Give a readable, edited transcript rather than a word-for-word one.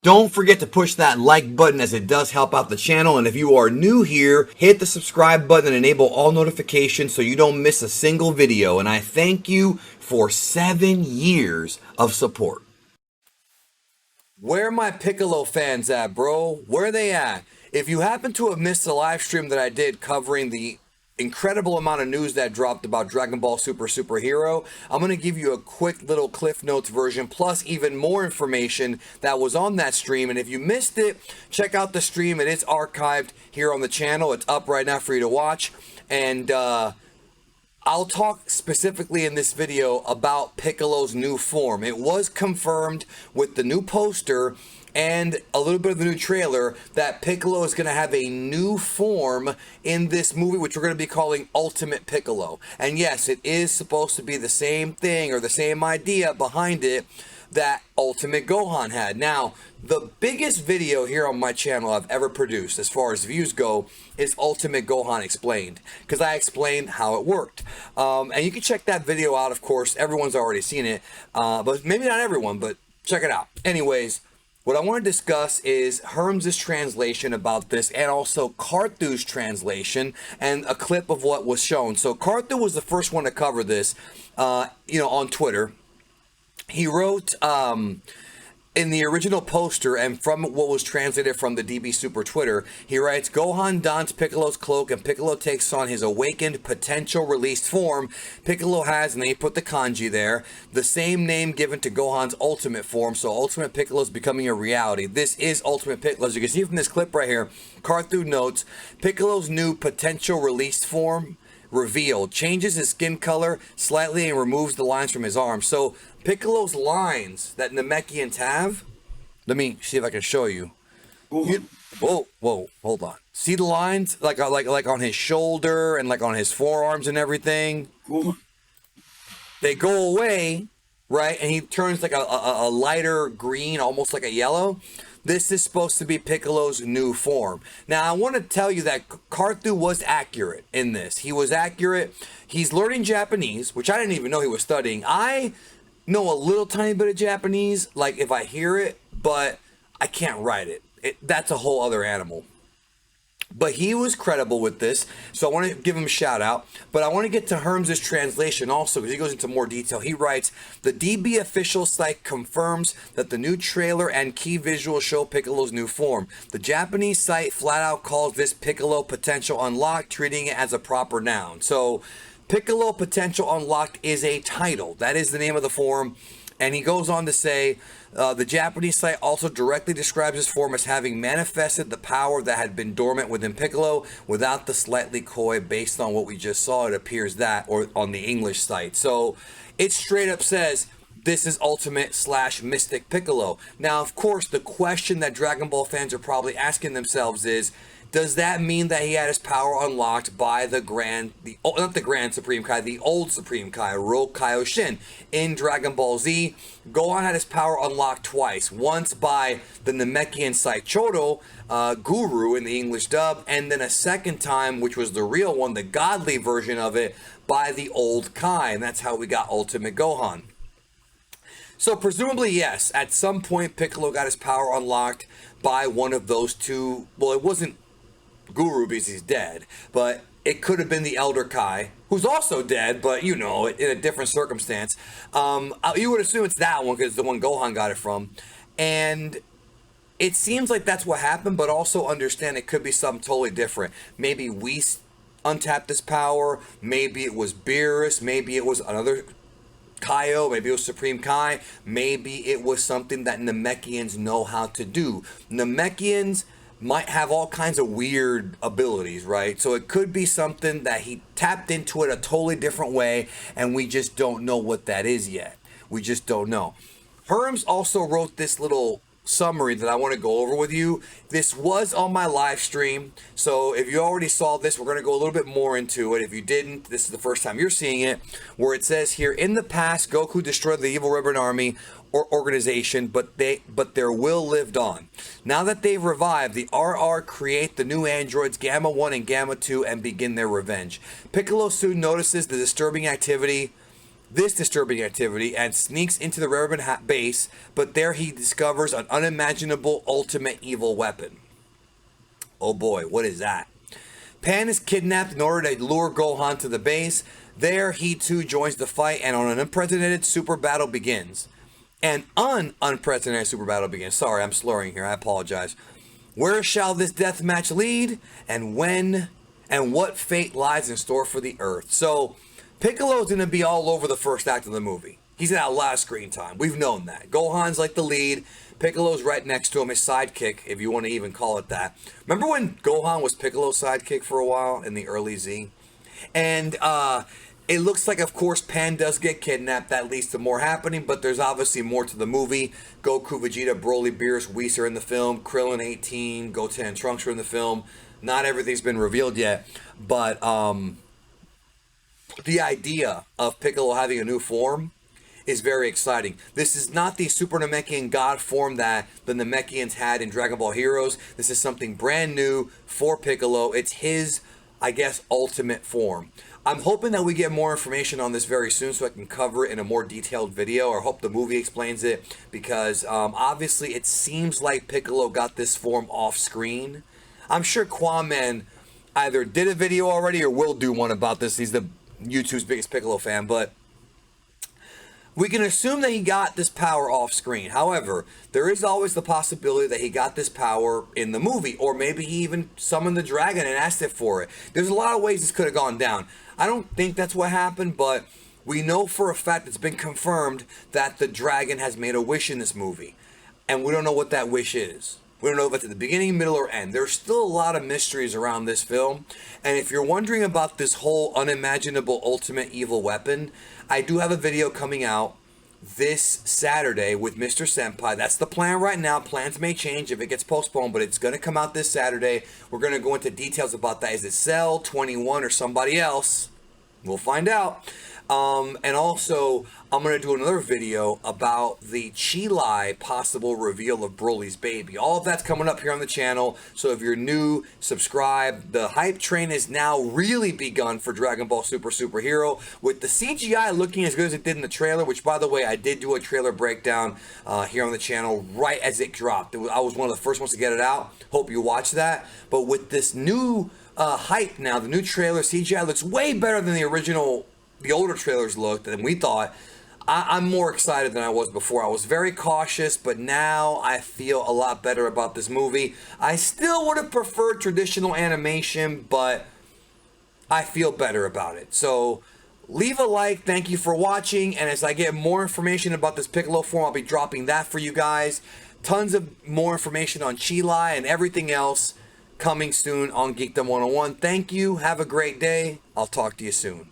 Don't forget to push that like button as it does help out the channel. And if you are new here, hit the subscribe button and enable all notifications so you don't miss a single video. And I thank you for 7 years of support. Where are my Piccolo fans at, bro? Where are they at? If you happen to have missed the live stream that I did covering the incredible amount of news that dropped about Dragon Ball Superhero, I'm going to give you a quick little Cliff Notes version plus even more information that was on that stream. And if you missed it, check out the stream. It is archived here on the channel. It's up right now for you to watch. And I'll talk specifically in this video about Piccolo's new form. It was confirmed with the new poster and a little bit of the new trailer that Piccolo is going to have a new form in this movie, which we're going to be calling Ultimate Piccolo. And yes, it is supposed to be the same thing or the same idea behind it that Ultimate Gohan had. Now, the biggest video here on my channel I've ever produced as far as views go is Ultimate Gohan Explained, because I explained how it worked. And you can check that video out, of course. Everyone's already seen it, but maybe not everyone, but check it out. Anyways, what I want to discuss is Herms' translation about this and also Carthu's translation and a clip of what was shown. So Carthu was the first one to cover this, on Twitter. He wrote in the original poster and from what was translated from the DB Super Twitter, he writes, Gohan dons Piccolo's cloak and Piccolo takes on his awakened potential released form. Piccolo has, and they put the kanji there, the same name given to Gohan's ultimate form. So Ultimate Piccolo is becoming a reality. This is Ultimate Piccolo. As you can see from this clip right here, Carthu notes, Piccolo's new potential released form revealed, changes his skin color slightly and removes the lines from his arms. So Piccolo's lines that Namekians have, let me see if I can show you. Whoa, hold on. See the lines like on his shoulder and like on his forearms and everything? They go away, right? And he turns like a lighter green, almost like a yellow. This is supposed to be Piccolo's new form. Now, I want to tell you that Carthu was accurate in this. He was accurate. He's learning Japanese, which I didn't even know he was studying. I know a little tiny bit of Japanese, like if I hear it, but I can't write it. That's a whole other animal. But he was credible with this, so I want to give him a shout out. But I want to get to Herms' translation also, because he goes into more detail. He writes, the DB official site confirms that the new trailer and key visuals show Piccolo's new form. The Japanese site flat out calls this Piccolo Potential Unlocked, treating it as a proper noun. So Piccolo Potential Unlocked is a title. That is the name of the form. And he goes on to say, the Japanese site also directly describes his form as having manifested the power that had been dormant within Piccolo without the slightly coy. Based on what we just saw, it appears that, or on the English site. So it straight up says, this is Ultimate / Mystic Piccolo. Now, of course, the question that Dragon Ball fans are probably asking themselves is, does that mean that he had his power unlocked by the Supreme Kai, the old Supreme Kai, Ro Kaioshin? In Dragon Ball Z, Gohan had his power unlocked twice. Once by the Namekian Saichodo Guru in the English dub, and then a second time, which was the real one, the godly version of it, by the old Kai. And that's how we got Ultimate Gohan. So presumably, yes, at some point Piccolo got his power unlocked by one of those two. Well, it wasn't Guru because he's dead, but it could have been the Elder Kai, who's also dead, but in a different circumstance. You would assume it's that one because it's the one Gohan got it from. And it seems like that's what happened, but also understand it could be something totally different. Maybe we untapped this power, maybe it was Beerus, maybe it was another Kaio, maybe it was Supreme Kai, maybe it was something that Namekians know how to do. Namekians might have all kinds of weird abilities, right? So it could be something that he tapped into it a totally different way, and we just don't know what that is yet. We just don't know. Herms also wrote this little summary that I want to go over with you. This was on my live stream, so if you already saw this, we're going to go a little bit more into it. If you didn't, this is the first time you're seeing it, where it says here, in the past, Goku destroyed the evil Ribbon Army or organization, but their will lived on. Now that they've revived, the RR create the new androids Gamma 1 and Gamma 2 and begin their revenge. Piccolo soon notices the disturbing activity this disturbing activity and sneaks into the Rarebin base, but there he discovers an unimaginable ultimate evil weapon. Oh boy, what is that? Pan is kidnapped in order to lure Gohan to the base. There he too joins the fight, and an unprecedented super battle begins. Unprecedented super battle begins. Sorry, I'm slurring here. I apologize. Where shall this death match lead? And when? And what fate lies in store for the Earth? So, Piccolo's going to be all over the first act of the movie. He's going to have a lot of screen time. We've known that. Gohan's like the lead. Piccolo's right next to him, his sidekick, if you want to even call it that. Remember when Gohan was Piccolo's sidekick for a while in the early Z? And it looks like, of course, Pan does get kidnapped. That leads to more happening, but there's obviously more to the movie. Goku, Vegeta, Broly, Beerus, Whis are in the film. Krillin, 18, Goten, and Trunks are in the film. Not everything's been revealed yet, but the idea of Piccolo having a new form is very exciting. This is not the Super Namekian God form that the Namekians had in Dragon Ball Heroes. This is something brand new for Piccolo. It's his, I guess, ultimate form. I'm hoping that we get more information on this very soon so I can cover it in a more detailed video, or hope the movie explains it, because obviously it seems like Piccolo got this form off screen. I'm sure Kwame either did a video already or will do one about this. He's the YouTube's biggest Piccolo fan, but we can assume that he got this power off screen. However, there is always the possibility that he got this power in the movie, or maybe he even summoned the dragon and asked it for it. There's a lot of ways this could have gone down. I don't think that's what happened, but we know for a fact it's been confirmed that the dragon has made a wish in this movie, and we don't know what that wish is. We don't know if it's at the beginning, middle, or end. There's still a lot of mysteries around this film. And if you're wondering about this whole unimaginable ultimate evil weapon, I do have a video coming out this Saturday with Mr. Senpai. That's the plan right now. Plans may change if it gets postponed, but it's going to come out this Saturday. We're going to go into details about that. Is it Cell, 21, or somebody else? We'll find out. And also, I'm going to do another video about the Chilai possible reveal of Broly's baby. All of that's coming up here on the channel. So if you're new, subscribe. The hype train has now really begun for Dragon Ball Super Hero, with the CGI looking as good as it did in the trailer, which, by the way, I did do a trailer breakdown here on the channel right as it dropped. I was one of the first ones to get it out. Hope you watch that. But with this new hype now, the new trailer, CGI looks way better than the original. The older trailers looked, and we thought. I'm more excited than I was before. I was very cautious, but now I feel a lot better about this movie. I still would have preferred traditional animation, but I feel better about it. So leave a like. Thank you for watching. And as I get more information about this Piccolo form, I'll be dropping that for you guys. Tons of more information on Chilai and everything else coming soon on Geekdom 101. Thank you. Have a great day. I'll talk to you soon.